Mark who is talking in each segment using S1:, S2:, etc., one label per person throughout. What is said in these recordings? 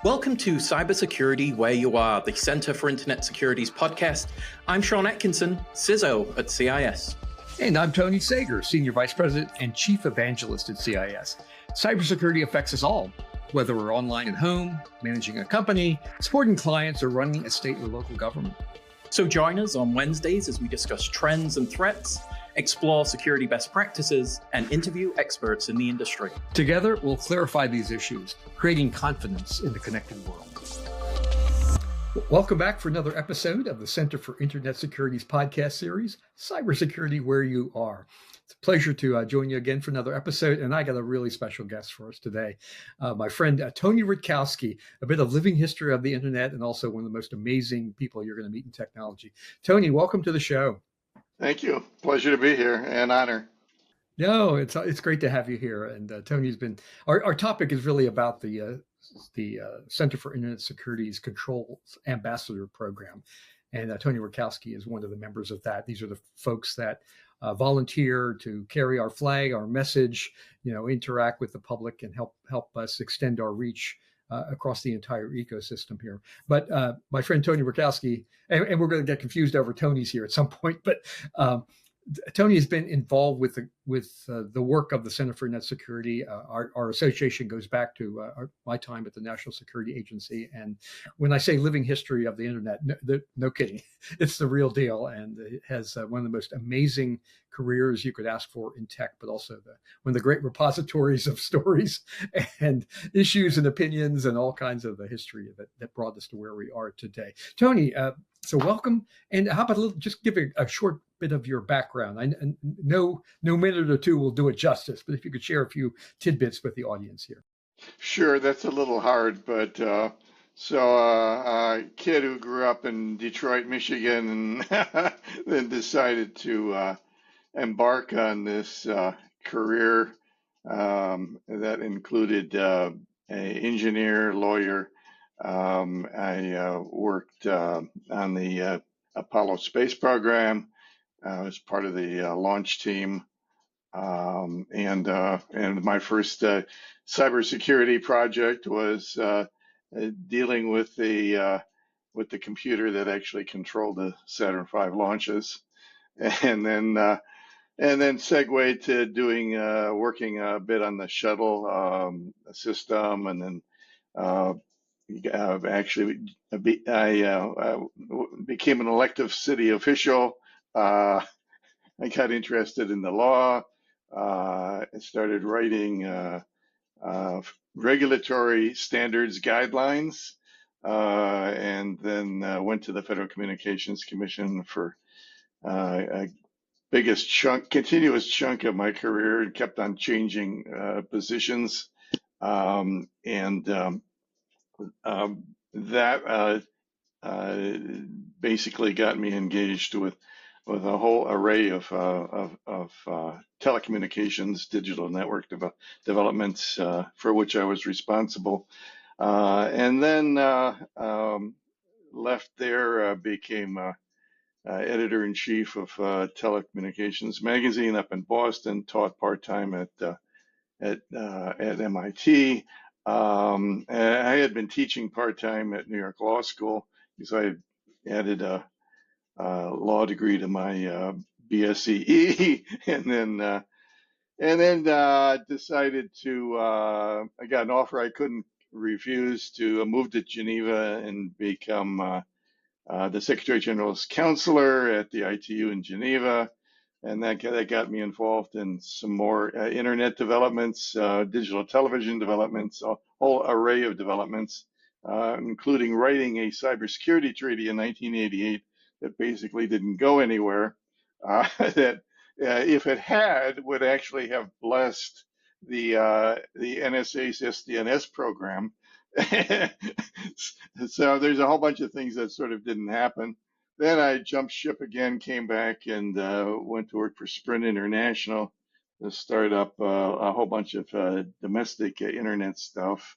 S1: Welcome to Cybersecurity Where You Are, the Center for Internet Security's podcast. I'm Sean Atkinson, CISO at CIS.
S2: And I'm Tony Sager, Senior Vice President and Chief Evangelist at CIS. Cybersecurity affects us all, whether we're online at home, managing a company, supporting clients, or running a state or local government.
S1: So join us on Wednesdays as we discuss trends and threats, explore security best practices, and interview experts in the industry.
S2: Together, we'll clarify these issues, creating confidence in the connected world. Welcome back for another episode of the Center for Internet Security's podcast series, Cybersecurity Where You Are. It's a pleasure to join you again for another episode, and I got a really special guest for us today. My friend Tony Rutkowski, a bit of living history of the internet and also one of the most amazing people you're going to meet in technology. Tony, welcome to the show.
S3: Thank you. Pleasure to be here and honor.
S2: No, it's great to have you here. And Tony's been, our topic is really about the Center for Internet Security's Controls Ambassador Program. And Tony Rutkowski is one of the members of that. These are the folks that volunteer to carry our flag, our message, interact with the public and help us extend our reach across the entire ecosystem here. But my friend Tony Rutkowski, and we're going to get confused over Tony's here at some point, but Tony has been involved with the work of the Center for Internet Security. Our association goes back to my time at the National Security Agency. And when I say living history of the internet, no kidding, it's the real deal. And it has one of the most amazing careers you could ask for in tech, but also one of the great repositories of stories and issues and opinions and all kinds of the history that brought us to where we are today. Tony, so welcome. And how about just give a short bit of your background? No minute or two will do it justice, but if you could share a few tidbits with the audience here.
S3: Sure, that's a little hard, but a kid who grew up in Detroit, Michigan, and then decided to embark on this career that included an engineer, lawyer. I worked on the Apollo space program. I was part of the launch team, and my first cybersecurity project was dealing with the computer that actually controlled the Saturn V launches, and then segued to doing working a bit on the shuttle system, and then I became an elective city official. I got interested in the law. I started writing regulatory standards guidelines, and then went to the Federal Communications Commission for a continuous chunk of my career, and kept on changing positions, that basically got me engaged with a whole array of telecommunications, digital network developments, for which I was responsible, and then left there, became editor-in-chief of Telecommunications Magazine up in Boston, taught part-time at MIT. I had been teaching part-time at New York Law School because I had added a law degree to my BSCE, and then decided to. I got an offer I couldn't refuse to move to Geneva and become the Secretary General's counselor at the ITU in Geneva. And that got me involved in some more internet developments, digital television developments, a whole array of developments, including writing a cybersecurity treaty in 1988 that basically didn't go anywhere, that if it had, would actually have blessed the NSA's SDNS program. So there's a whole bunch of things that sort of didn't happen. Then I jumped ship again, came back, and went to work for Sprint International to start up a whole bunch of domestic internet stuff.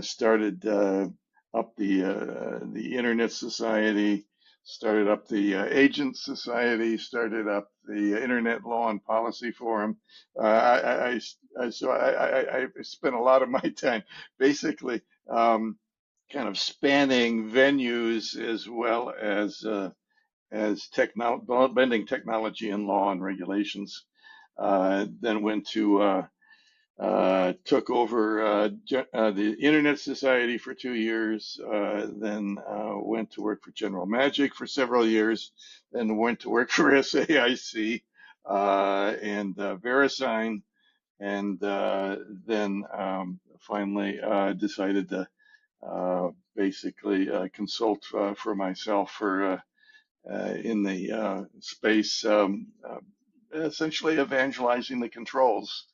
S3: Started up the Internet Society, started up the Agent Society, started up the Internet Law and Policy Forum. I spent a lot of my time basically kind of spanning venues as well as blending technology and law and regulations. Then went to took over the Internet Society for 2 years, then went to work for General Magic for several years, then went to work for SAIC and VeriSign, and then finally decided to basically consult for myself for in the space, essentially evangelizing the controls,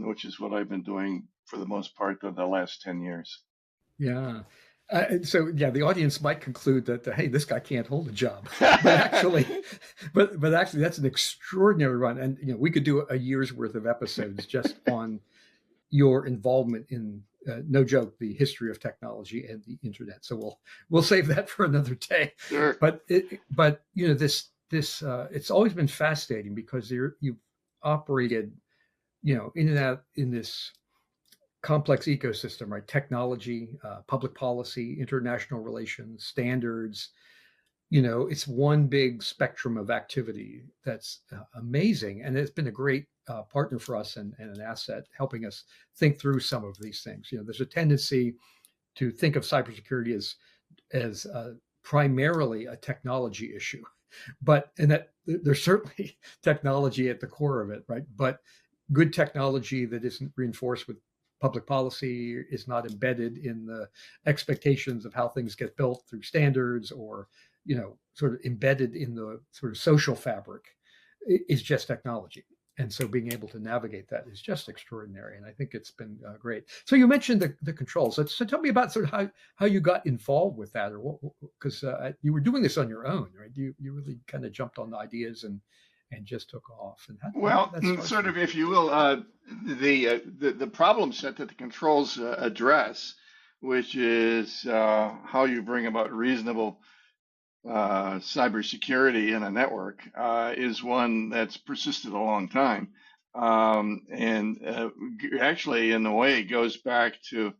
S3: which is what I've been doing for the most part of the last 10 years.
S2: Yeah. So yeah, the audience might conclude that hey, this guy can't hold a job, but actually, but actually, that's an extraordinary run, and we could do a year's worth of episodes just on your involvement in, no joke, the history of technology and the internet. So we'll save that for another day.
S3: Sure.
S2: But this it's always been fascinating because you've operated, in and out in this complex ecosystem, right? Technology, public policy, international relations, standards. It's one big spectrum of activity that's amazing. And it's been a great partner for us and an asset helping us think through some of these things. There's a tendency to think of cybersecurity as primarily a technology issue, and that there's certainly technology at the core of it, right? But good technology that isn't reinforced with public policy, is not embedded in the expectations of how things get built through standards, or sort of embedded in the sort of social fabric, is just technology. And so being able to navigate that is just extraordinary. And I think it's been great. So you mentioned the controls. So tell me about sort of how you got involved with that, or because you were doing this on your own, right? You really kind of jumped on the ideas and just took off. And
S3: sort of, if you will, the problem set that the controls address, which is how you bring about reasonable cybersecurity in a network, is one that's persisted a long time, and actually, in a way, it goes back to,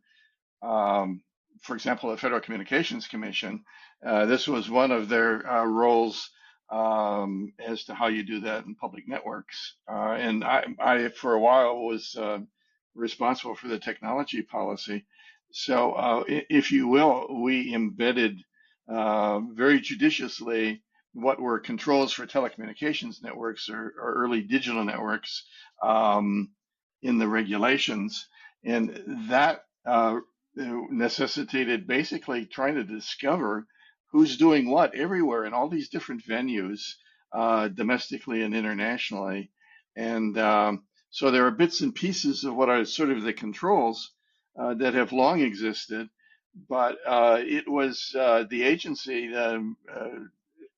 S3: for example, the Federal Communications Commission. This was one of their roles as to how you do that in public networks. And I for a while, was responsible for the technology policy. So, if you will, we embedded very judiciously what were controls for telecommunications networks or early digital networks in the regulations. And that necessitated basically trying to discover who's doing what everywhere in all these different venues, domestically and internationally. And so there are bits and pieces of what are sort of the controls that have long existed, but it was the agency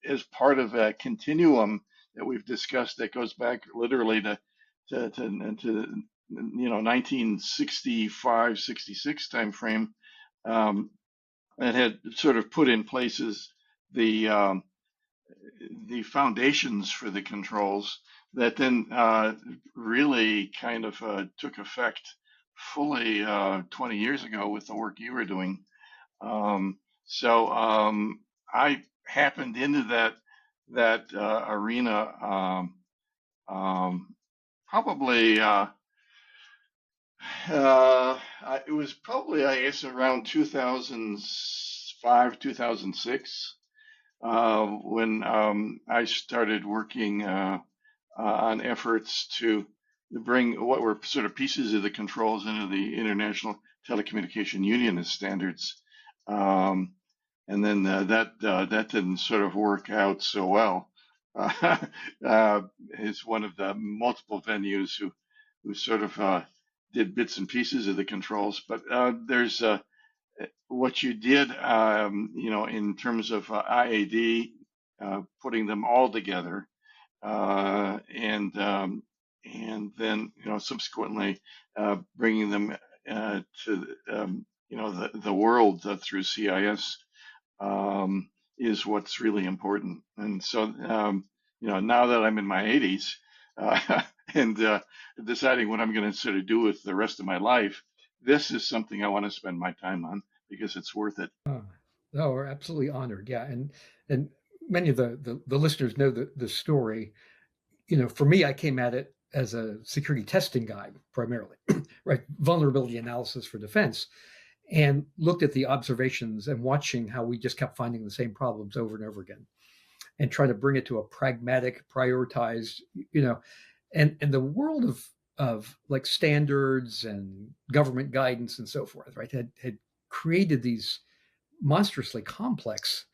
S3: as part of a continuum that we've discussed that goes back literally to 1965, 66 timeframe, that had sort of put in places the foundations for the controls that then really kind of took effect fully 20 years ago with the work you were doing. So I happened into that arena probably. It was probably, I guess, around 2005, 2006, when I started working on efforts to bring what were sort of pieces of the controls into the International Telecommunication Union as standards. And then that didn't sort of work out so well. It's one of the multiple venues who sort of did bits and pieces of the controls, but there's what you did, in terms of IAD, putting them all together, and then subsequently bringing them to the world through CIS is what's really important. And so now that I'm in my 80s. And deciding what I'm going to sort of do with the rest of my life, this is something I want to spend my time on. because it's worth it.
S2: Oh, we're absolutely honored. Yeah, and many of the listeners know the story. For me, I came at it as a security testing guy primarily, right? Vulnerability analysis for defense, and looked at the observations and watching how we just kept finding the same problems over and over again, and try to bring it to a pragmatic, prioritized, and the world of like standards and government guidance and so forth, right? Had created these monstrously complex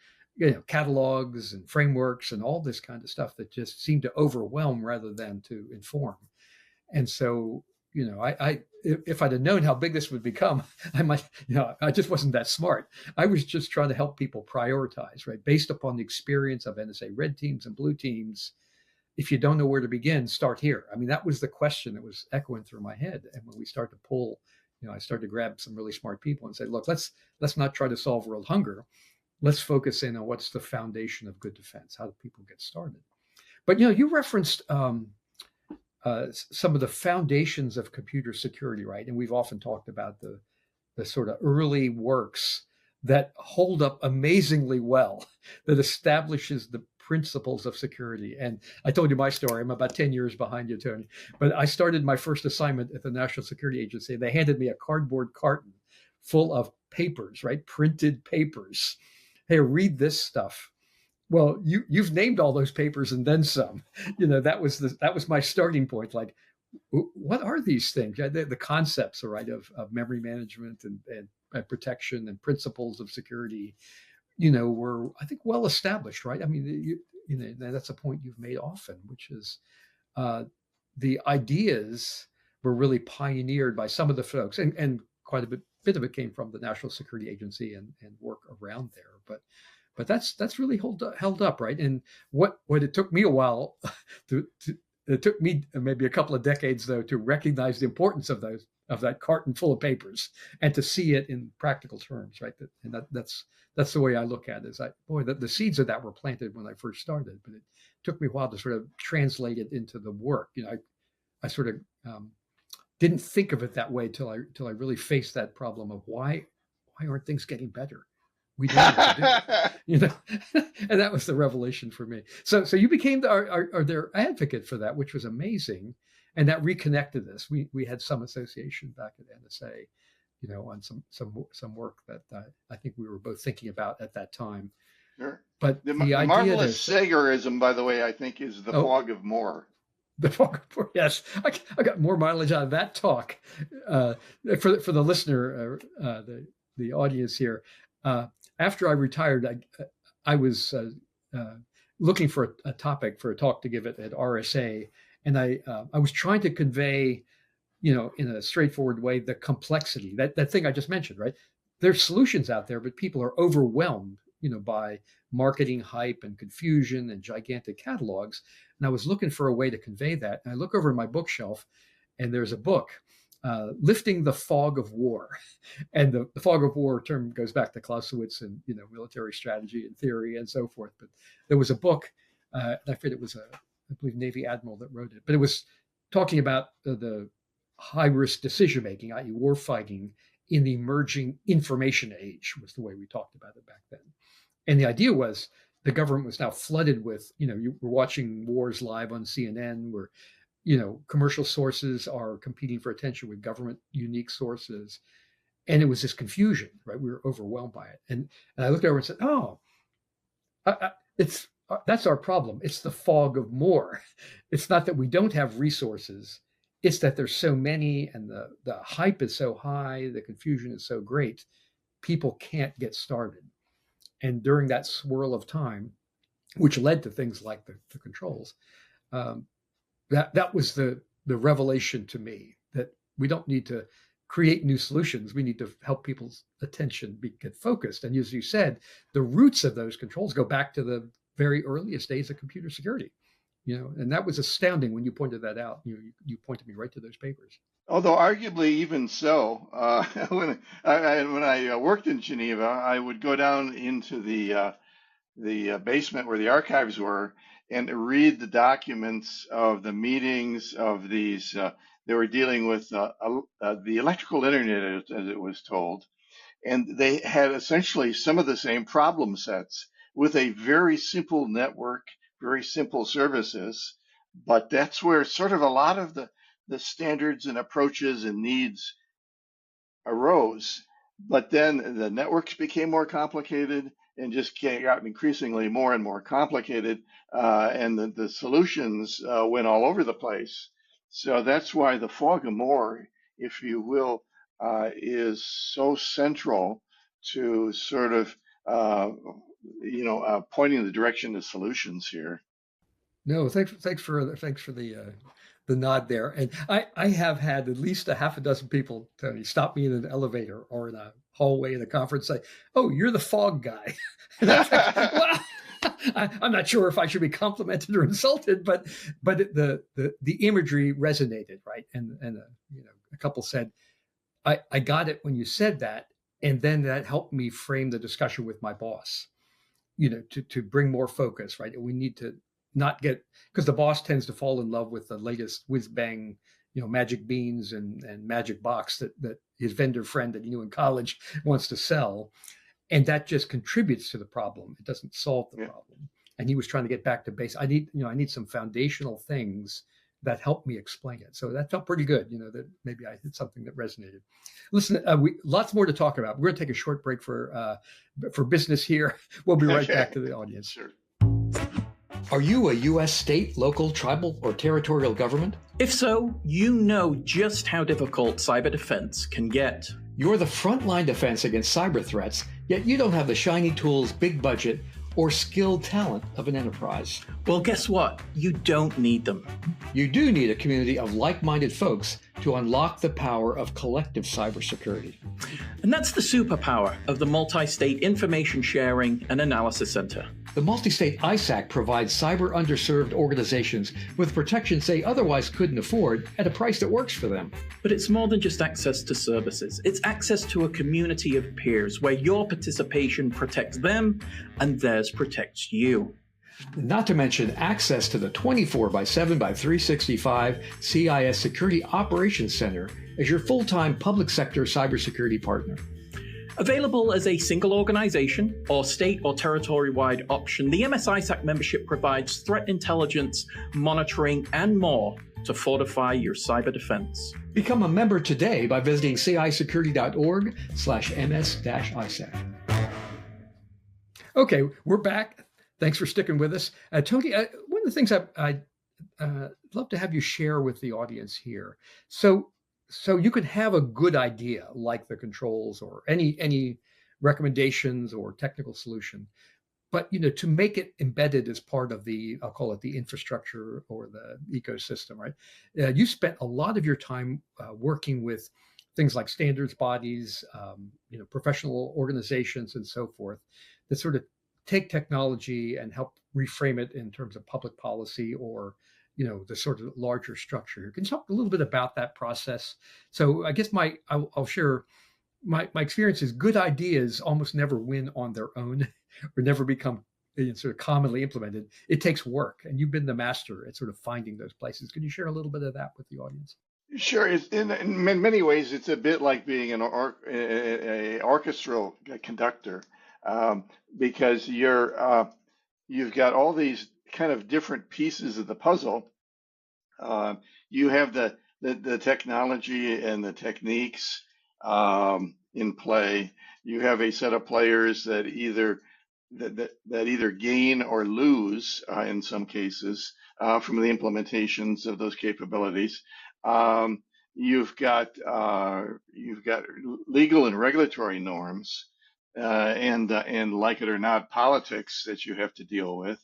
S2: catalogs and frameworks and all this kind of stuff that just seemed to overwhelm rather than to inform. And so, I if I'd have known how big this would become, I might, I just wasn't that smart. I was just trying to help people prioritize, right, based upon the experience of NSA red teams and blue teams. If you don't know where to begin, start here. I mean, that was the question that was echoing through my head. And when we start to pull, I started to grab some really smart people and say, look, let's not try to solve world hunger. Let's focus in on what's the foundation of good defense. How do people get started? But you referenced some of the foundations of computer security, right? And we've often talked about the sort of early works that hold up amazingly well, that establishes the principles of security. And I told you my story. I'm about 10 years behind you, Tony. But I started my first assignment at the National Security Agency. They handed me a cardboard carton full of papers, right? Printed papers. Hey, read this stuff. Well, you've named all those papers and then some. That was my starting point. Like, what are these things? The concepts, right, of memory management and protection and principles of security, were, I think, well established, right? I mean, that's a point you've made often, which is the ideas were really pioneered by some of the folks, and quite a bit of it came from the National Security Agency and work around there. But that's really held up, right? And what it took me a while it took me maybe a couple of decades, though, to recognize the importance of that carton full of papers and to see it in practical terms, right? That's the way I look at it. Is the seeds of that were planted when I first started, but it took me a while to sort of translate it into the work. I sort of didn't think of it that way till I really faced that problem of why aren't things getting better? We know what to do, and that was the revelation for me. So you became their advocate for that, which was amazing, and that reconnected us. We had some association back at NSA, on some work that I think we were both thinking about at that time.
S3: Sure.
S2: But
S3: the
S2: idea
S3: marvelous Sagerism, by the way, I think is the fog of more.
S2: The fog of more, yes. I got more mileage out of that talk. For the listener, the audience here. After I retired, I was looking for a topic for a talk to give at RSA, and I was trying to convey, in a straightforward way, the complexity, that thing I just mentioned, right? There's solutions out there, but people are overwhelmed, by marketing hype and confusion and gigantic catalogs. And I was looking for a way to convey that. And I look over my bookshelf, and there's a book, Lifting the Fog of War. And the fog of war term goes back to Clausewitz and, military strategy and theory and so forth. But there was a book, and I forget, it was I believe, Navy admiral that wrote it, but it was talking about the high-risk decision-making, i.e. war fighting in the emerging information age, was the way we talked about it back then. And the idea was the government was now flooded with, you were watching wars live on CNN, where commercial sources are competing for attention with government unique sources. And it was this confusion, right? We were overwhelmed by it. And I looked over and said, that's our problem. It's the fog of more. It's not that we don't have resources. It's that there's so many, and the hype is so high, the confusion is so great, people can't get started. And during that swirl of time, which led to things like the controls, that was the revelation to me, that we don't need to create new solutions. We need to help people's attention get focused. And as you said, the roots of those controls go back to the very earliest days of computer security. And that was astounding when you pointed that out. You pointed me right to those papers.
S3: Although arguably even so, when I worked in Geneva, I would go down into the basement where the archives were and read the documents of the meetings of these. They were dealing with the electrical internet, as it was told, and they had essentially some of the same problem sets with a very simple network, very simple services. But that's where sort of a lot of the standards and approaches and needs arose. But then the networks became more complicated and just got increasingly more and more complicated, and the solutions went all over the place. So that's why the fog of war, if you will, is so central to sort of pointing the direction of solutions here.
S2: No, thanks for the nod there. And I have had at least a half a dozen people, Tony, stop me in an elevator or in a hallway in a conference, say, "Oh, you're the fog guy." And I was like, well, I'm not sure if I should be complimented or insulted, but the imagery resonated, right? And a couple said, I got it when you said that, and then that helped me frame the discussion with my boss, to bring more focus, right? We need to not get, because the boss tends to fall in love with the latest whiz bang, magic beans and magic box that his vendor friend that he knew in college wants to sell. And that just contributes to the problem. It doesn't solve the problem. And he was trying to get back to base. I need some foundational things that helped me explain it. So that felt pretty good, that maybe I did something that resonated. Listen, lots more to talk about. We're going to take a short break for business here. We'll be right back to the audience.
S3: Sure.
S2: Are you a U.S. state, local, tribal, or territorial government?
S1: If so, you know just how difficult cyber defense can get.
S2: You're the frontline defense against cyber threats, yet you don't have the shiny tools, big budget, or skilled talent of an enterprise.
S1: Well, guess what? You don't need them.
S2: You do need a community of like-minded folks to unlock the power of collective cybersecurity.
S1: And that's the superpower of the Multi-State Information Sharing and Analysis Center.
S2: The multi-state ISAC provides cyber underserved organizations with protections they otherwise couldn't afford at a price that works for them.
S1: But it's more than just access to services. It's access to a community of peers where your participation protects them and theirs protects you.
S2: Not to mention access to the 24/7/365 CIS Security Operations Center as your full-time public sector cybersecurity partner.
S1: Available as a single organization or state or territory-wide option, the MS-ISAC membership provides threat intelligence, monitoring, and more to fortify your cyber defense.
S2: Become a member today by visiting cisecurity.org/ms-ISAC. Okay, we're back. Thanks for sticking with us. Tony, one of the things I'd love to have you share with the audience here. So you could have a good idea like the controls or any recommendations or technical solution, but to make it embedded as part of I'll call it the infrastructure or the ecosystem, right? You spent a lot of your time working with things like standards bodies, professional organizations and so forth that sort of take technology and help reframe it in terms of public policy or the sort of larger structure. Can you talk a little bit about that process? So I guess I'll share my experience is good ideas almost never win on their own or never become sort of commonly implemented. It takes work, and you've been the master at sort of finding those places. Can you share a little bit of that with the audience?
S3: Sure. In many ways, it's a bit like being an orchestral conductor, because you've got all these kind of different pieces of the puzzle. You have the technology and the techniques in play. You have a set of players that either gain or lose in some cases from the implementations of those capabilities. You've got legal and regulatory norms, and like it or not, politics that you have to deal with.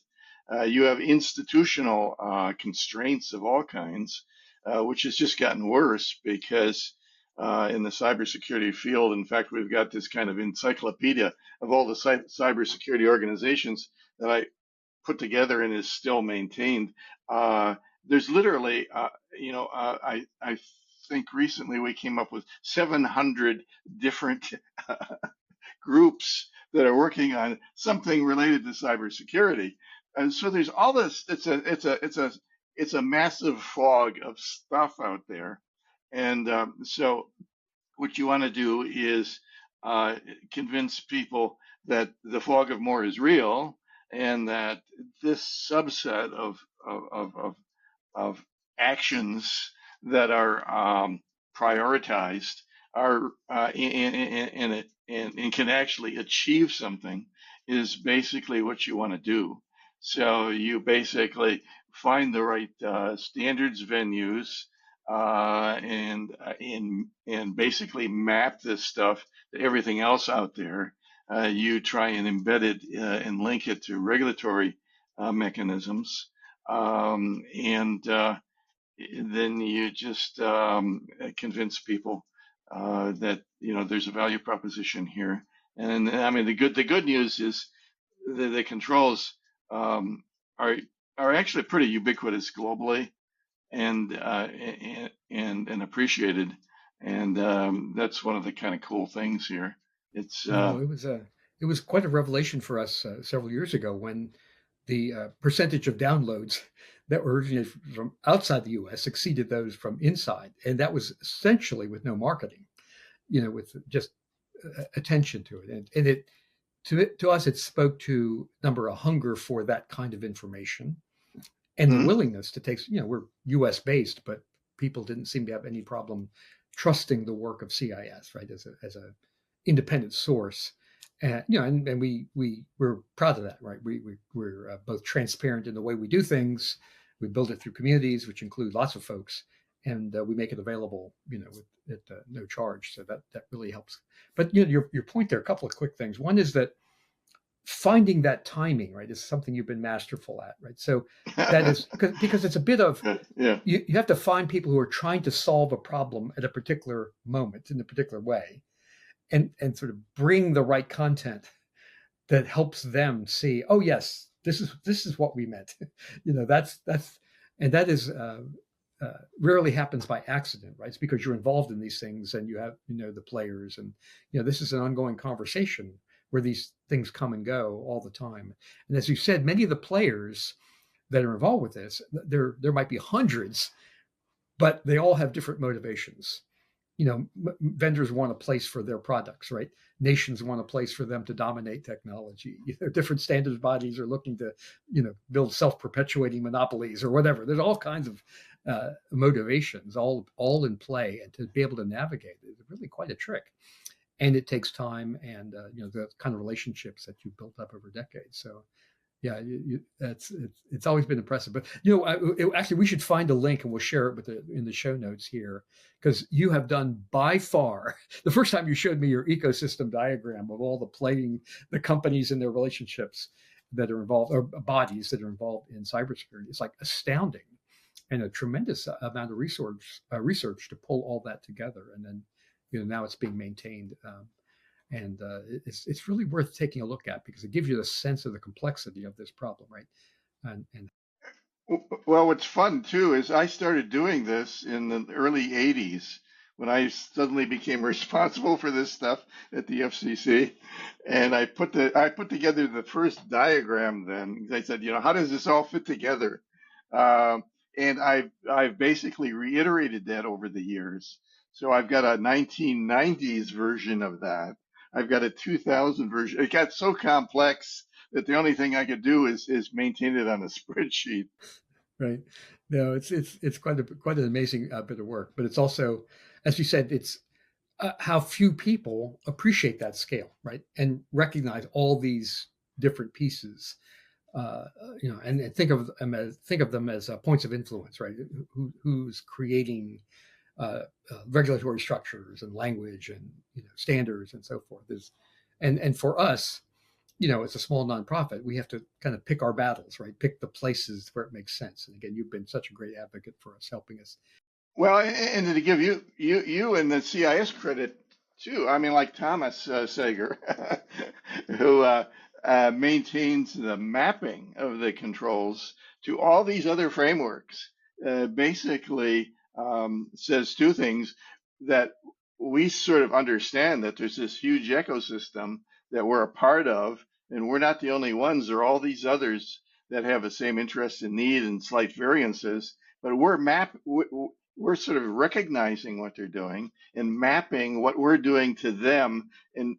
S3: You have institutional constraints of all kinds, which has just gotten worse because in the cybersecurity field, in fact, we've got this kind of encyclopedia of all the cybersecurity organizations that I put together and is still maintained. There's literally, I think recently we came up with 700 different groups that are working on something related to cybersecurity. And so there's all this. It's a massive fog of stuff out there, and so what you want to do is convince people that the fog of war is real, and that this subset of actions that are prioritized are and can actually achieve something is basically what you want to do. So you basically find the right standards venues and basically map this stuff to everything else out there. You try and embed it and link it to regulatory mechanisms, and then you just convince people that there's a value proposition here. And I mean the good news is the controls are actually pretty ubiquitous globally and appreciated. And that's one of the kind of cool things here. It's
S2: No, it was quite a revelation for us several years ago when the percentage of downloads that were originated from outside the U.S. exceeded those from inside, and that was essentially with no marketing, with just attention to it, and it to us it spoke to number a hunger for that kind of information, and the
S3: Mhm.
S2: willingness to take. We're U.S. based, but people didn't seem to have any problem trusting the work of CIS, right, as a independent source. And we're proud of that, right? We're both transparent in the way we do things. We build it through communities, which include lots of folks, and we make it available, at no charge. So that really helps. But your point there, a couple of quick things. One is that finding that timing, right, is something you've been masterful at, right? So that is because it's a bit of
S3: Yeah.
S2: you have to find people who are trying to solve a problem at a particular moment in a particular way, and sort of bring the right content that helps them see, oh yes, this is what we meant. That's and that is rarely happens by accident, right? It's because you're involved in these things and you have the players, and this is an ongoing conversation where these things come and go all the time. And as you said, many of the players that are involved with this, there might be hundreds, but they all have different motivations. Vendors want a place for their products, right? Nations want a place for them to dominate technology. Different standards bodies are looking to, build self-perpetuating monopolies or whatever. There's all kinds of motivations, all in play, and to be able to navigate it is really quite a trick. And it takes time, and the kind of relationships that you've built up over decades. So yeah, it's always been impressive. But actually, we should find a link and we'll share it in the show notes here, because you have done by far the first time you showed me your ecosystem diagram of all the companies and their relationships that are involved, or bodies that are involved in cybersecurity. It's like astounding, and a tremendous amount of research to pull all that together, and then now it's being maintained. And it's really worth taking a look at, because it gives you a sense of the complexity of this problem, right? And
S3: Well, what's fun too is I started doing this in the early 80s when I suddenly became responsible for this stuff at the FCC, and I put together the first diagram. Then I said, how does this all fit together? Um, and I've basically reiterated that over the years. So I've got a 1990s version of that. I've got a 2000 version. It got so complex that the only thing I could do is maintain it on a spreadsheet.
S2: right, no, it's quite an amazing bit of work, but it's also, as you said, it's how few people appreciate that scale, right, and recognize all these different pieces. And think of them as points of influence, right? Who's creating regulatory structures and language and standards and so forth. And for us, it's a small nonprofit. We have to kind of pick our battles, right? Pick the places where it makes sense. And again, you've been such a great advocate for us, helping us.
S3: Well, and to give you and the CIS credit too. I mean, like Thomas Sager, who maintains the mapping of the controls to all these other frameworks, basically says two things: that we sort of understand that there's this huge ecosystem that we're a part of, and we're not the only ones. There are all these others that have the same interest and need and slight variances, but we're sort of recognizing what they're doing and mapping what we're doing to them. And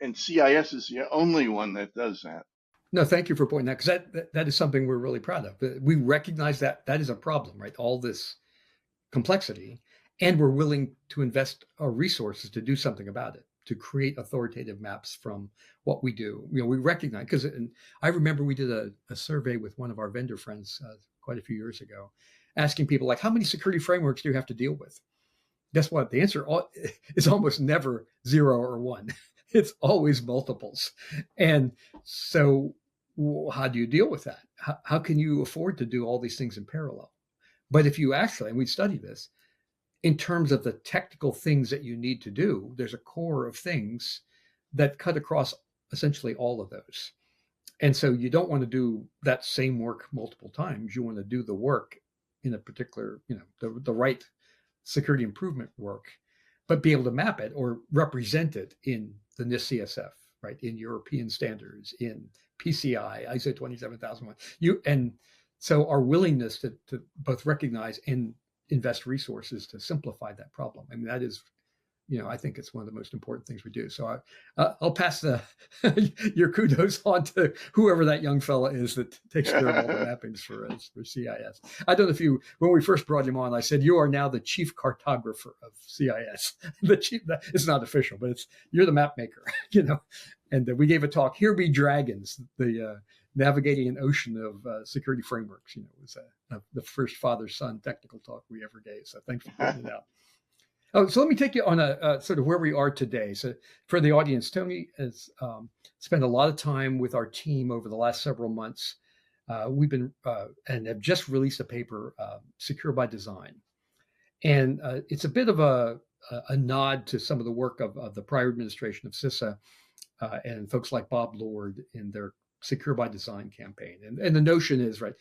S3: and CIS is the only one that does that.
S2: No, thank you for pointing that, because that is something we're really proud of. We recognize that that is a problem, right? All this complexity, and we're willing to invest our resources to do something about it, to create authoritative maps from what we do. We recognize, because I remember we did a survey with one of our vendor friends quite a few years ago, asking people like, how many security frameworks do you have to deal with? Guess what? The answer is almost never 0 or 1. It's always multiples. And so how do you deal with that? How can you afford to do all these things in parallel? But if you actually, and we study this, in terms of the technical things that you need to do, there's a core of things that cut across essentially all of those. And so you don't want to do that same work multiple times. You want to do the work in a particular, the right security improvement work, but be able to map it or represent it in the NIST CSF, right? In European standards, in PCI, ISO 27001. And so our willingness to both recognize and invest resources to simplify that problem. I mean, that is, I think it's one of the most important things we do. So I'll pass your kudos on to whoever that young fella is that takes care of all the mappings for CIS. I don't know if when we first brought him on, I said, you are now the chief cartographer of CIS. It's not official, but you're the map maker, And we gave a talk, Here Be Dragons, the navigating an ocean of security frameworks. It was the first father-son technical talk we ever gave. So thanks for putting it out. Oh, so let me take you on a sort of where we are today. So for the audience, Tony has spent a lot of time with our team over the last several months. We've been and have just released a paper, Secure by Design. And it's a bit of a nod to some of the work of the prior administration of CISA and folks like Bob Lord in their Secure by Design campaign. And the notion is, right,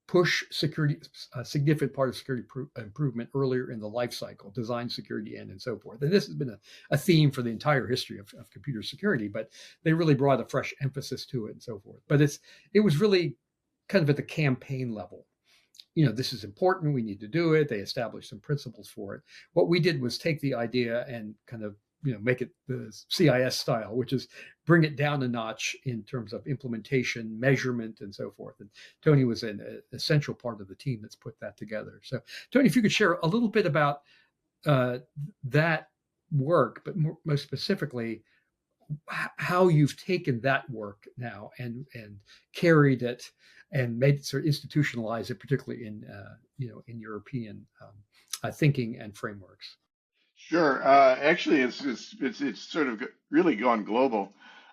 S2: push security, a significant part of security improvement earlier in the life cycle, design security in, and so forth. And this has been a theme for the entire history of computer security, but they really brought a fresh emphasis to it and so forth. But it was really kind of at the campaign level. This is important, we need to do it. They established some principles for it. What we did was take the idea and kind of make it the CIS style, which is bring it down a notch in terms of implementation, measurement, and so forth. And Tony was an essential part of the team that's put that together. So, Tony, if you could share a little bit about that work, but most specifically, how you've taken that work now and carried it and made it sort of institutionalize it, particularly in European thinking and frameworks.
S3: Sure. Actually, it's sort of really gone global,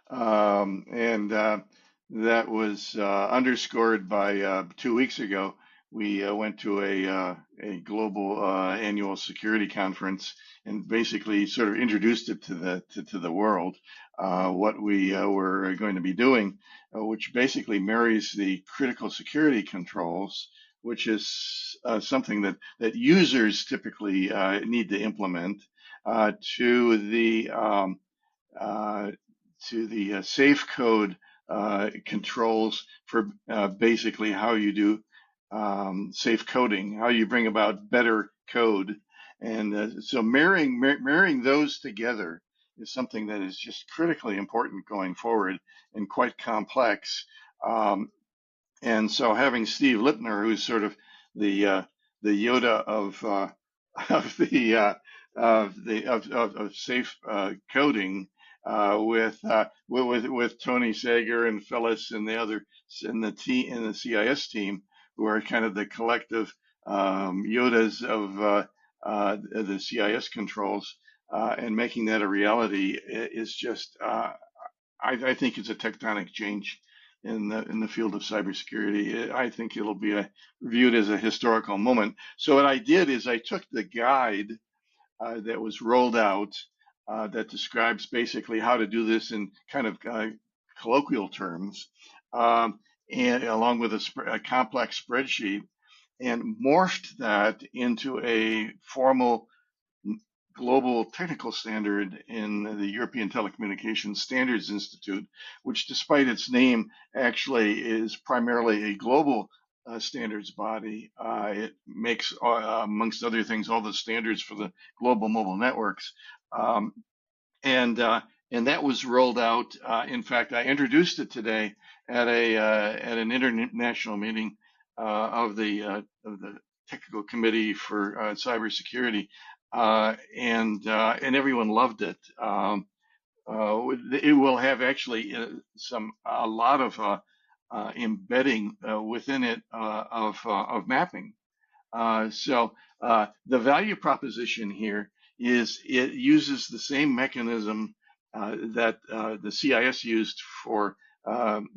S3: and that was underscored by 2 weeks ago. We went to a global annual security conference and basically sort of introduced it to the world, what we were going to be doing, which basically marries the critical security controls, which is something that users typically need to implement, to the safe code controls for basically how you do safe coding, how you bring about better code, and so marrying those together is something that is just critically important going forward and quite complex. And so having Steve Lipner, who's sort of the Yoda of safe coding, with Tony Sager and Phyllis and the other in the CIS team, who are kind of the collective Yodas of the CIS controls, and making that a reality is just, I think it's a tectonic change in the field of cybersecurity. I think it'll be viewed as a historical moment. So what I did is I took the guide that was rolled out that describes basically how to do this in kind of colloquial terms, and along with a complex spreadsheet, and morphed that into a formal global technical standard in the European Telecommunications Standards Institute, which despite its name actually is primarily a global standards body. It makes, amongst other things, all the standards for the global mobile networks. Um, and that was rolled out. In fact, I introduced it today at an international meeting of the technical committee for cybersecurity, and everyone loved it. It will have actually a lot of embedding within it of mapping. The value proposition here is it uses the same mechanism that the CIS used for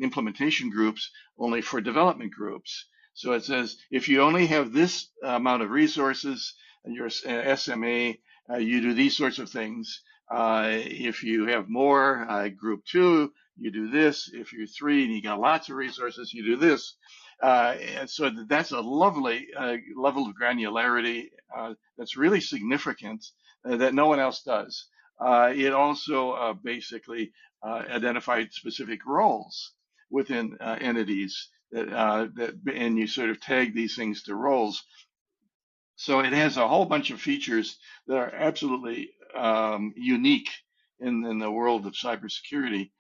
S3: implementation groups, only for development groups. So it says if you only have this amount of resources, your SMA, you do these sorts of things. If you have more, group 2, you do this. If you're 3 and you got lots of resources, you do this. And so that's a lovely level of granularity that's really significant that no one else does. It also basically identified specific roles within entities and you sort of tag these things to roles. So it has a whole bunch of features that are absolutely unique in the world of cybersecurity.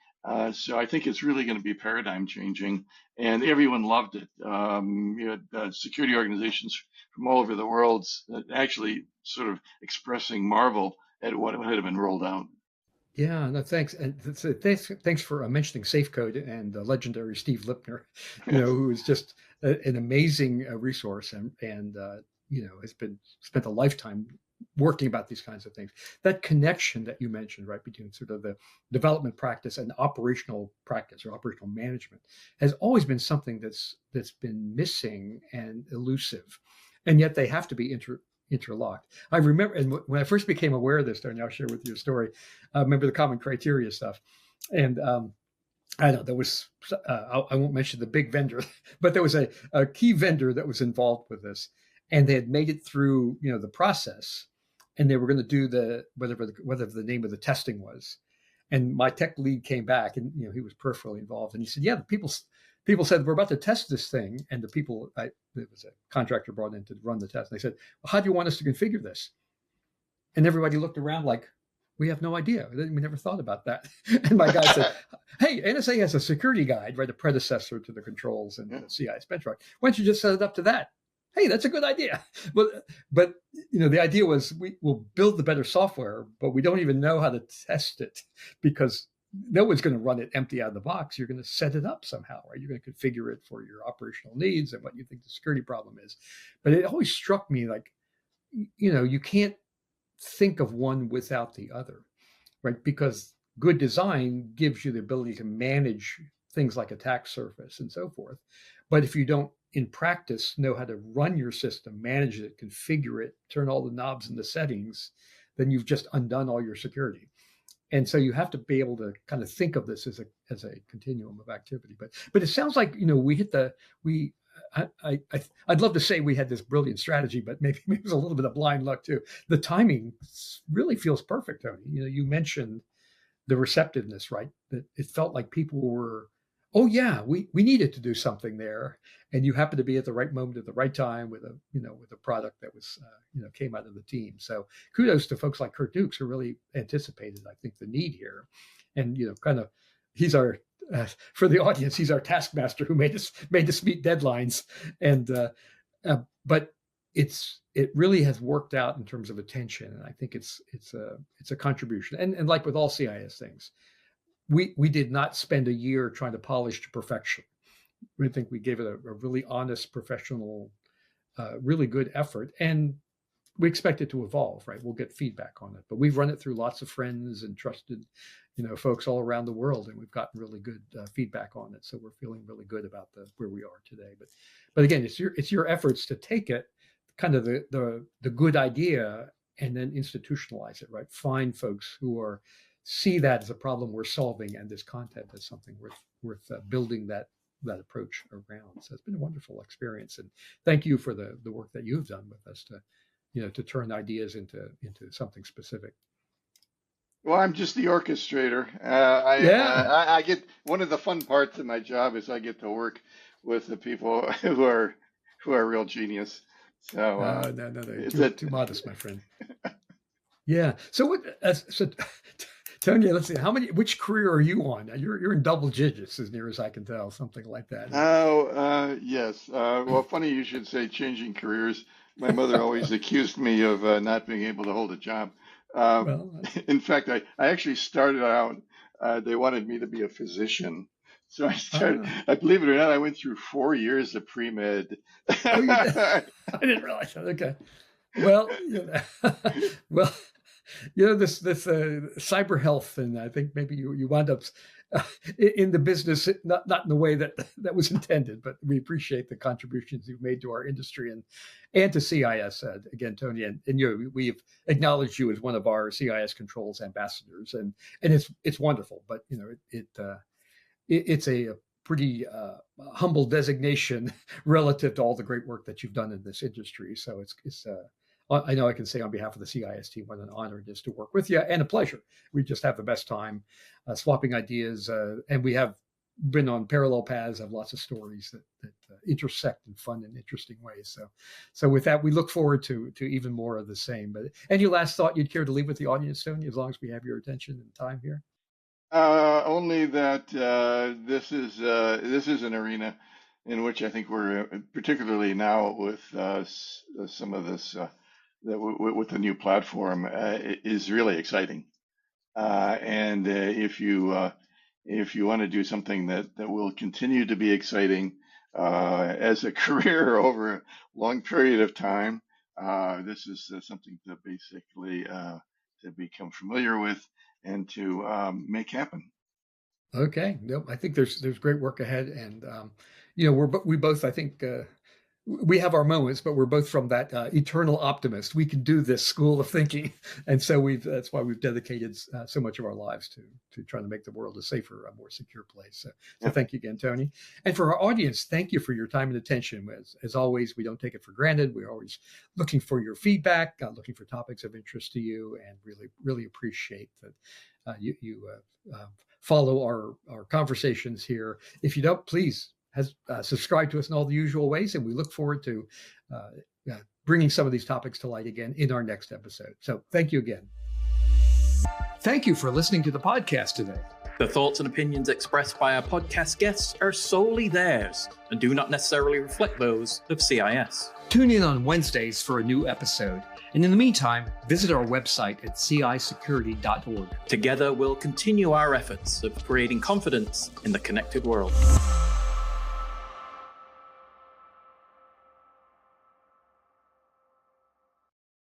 S3: So I think it's really going to be paradigm changing, and everyone loved it. You had security organizations from all over the world actually sort of expressing marvel at what had been rolled out.
S2: Yeah, no, thanks. And thanks for mentioning SafeCode and legendary Steve Lipner, who is just an amazing resource and has been spent a lifetime working about these kinds of things. That connection that you mentioned, right, between sort of the development practice and operational practice or operational management has always been something that's been missing and elusive. And yet they have to be interlocked. I remember, and when I first became aware of this, Tony, I'll share with you a story. I remember the common criteria stuff. And I know there was, I won't mention the big vendor, but there was a key vendor that was involved with this. And they had made it through, the process, and they were going to do whatever the name of the testing was. And my tech lead came back, and he was peripherally involved, and he said, "Yeah, the people said we're about to test this thing," and it was a contractor brought in to run the test. And they said, "Well, how do you want us to configure this?" And everybody looked around like, "We have no idea. We never thought about that." And my guy said, "Hey, NSA has a security guide, right, a predecessor to the controls and the CIS benchmark. Why don't you just set it up to that?" Hey, that's a good idea. But the idea was we will build the better software, but we don't even know how to test it because no one's going to run it empty out of the box. You're going to set it up somehow, right? You're going to configure it for your operational needs and what you think the security problem is. But it always struck me like, you can't think of one without the other, right? Because good design gives you the ability to manage things like attack surface and so forth. But if you don't, in practice, know how to run your system, manage it, configure it, turn all the knobs and the settings, then you've just undone all your security. And so you have to be able to kind of think of this as a continuum of activity. But it sounds like I'd love to say we had this brilliant strategy, but maybe it was a little bit of blind luck too. The timing really feels perfect, Tony. You mentioned the receptiveness, right? That it felt like people were, oh yeah, we needed to do something there, and you happened to be at the right moment at the right time with a product that was came out of the team. So kudos to folks like Kurt Dukes who really anticipated, I think, the need here, and kind of he's our for the audience, he's our taskmaster who made us meet deadlines, and but it really has worked out in terms of attention, and I think it's a contribution, and like with all CIS things. We did not spend a year trying to polish to perfection. We think we gave it a really honest, professional, really good effort, and we expect it to evolve. Right, we'll get feedback on it, but we've run it through lots of friends and trusted, folks all around the world, and we've gotten really good feedback on it. So we're feeling really good about where we are today. But again, it's your efforts to take it, kind of the good idea, and then institutionalize it. Right, find folks who see that as a problem we're solving, and this content as something worth building that approach around. So it's been a wonderful experience, and thank you for the work that you've done with us to turn ideas into something specific.
S3: Well, I'm just the orchestrator. I get, one of the fun parts of my job is I get to work with the people who are who are real genius. So
S2: no, too modest, my friend. Yeah. So Tony, let's see. Which career are you on? You're in double digits, as near as I can tell, something like that.
S3: Oh, yes. Well, funny you should say changing careers. My mother always accused me of not being able to hold a job. In fact, I actually started out, they wanted me to be a physician. So I believe it or not, I went through 4 years of pre-med.
S2: Oh, you did? I didn't realize that. Okay. Well, this cyber health, and I think maybe you wound up in the business, not in the way that was intended, but we appreciate the contributions you've made to our industry and to CIS. Again, Tony, and we've acknowledged you as one of our CIS Controls ambassadors, and it's wonderful. But it's a pretty humble designation relative to all the great work that you've done in this industry. So it's I know I can say on behalf of the CIS team what an honor it is to work with you, and a pleasure. We just have the best time swapping ideas, and we have been on parallel paths, have lots of stories that intersect in fun and interesting ways. So with that, we look forward to even more of the same. But any last thought you'd care to leave with the audience, Tony, as long as we have your attention and time here?
S3: Only that this is an arena in which I think we're, particularly now with some of this with the new platform, is really exciting. And if you want to do something that will continue to be exciting as a career over a long period of time, this is something to basically to become familiar with and to make happen.
S2: Okay. Nope. I think there's great work ahead, and we both, I think, we have our moments, but we're both from that eternal optimist. We can do this school of thinking, and so that's why we've dedicated so much of our lives to trying to make the world a safer, a more secure place. So thank you again, Tony. And for our audience, thank you for your time and attention. As always, we don't take it for granted. We're always looking for your feedback, looking for topics of interest to you, and really appreciate that you follow our conversations here. If you don't, please subscribe to us in all the usual ways, and we look forward to bringing some of these topics to light again in our next episode. So thank you again. Thank you for listening to the podcast today.
S1: The thoughts and opinions expressed by our podcast guests are solely theirs and do not necessarily reflect those of CIS.
S2: Tune in on Wednesdays for a new episode. And in the meantime, visit our website at cisecurity.org.
S1: Together, we'll continue our efforts of creating confidence in the connected world.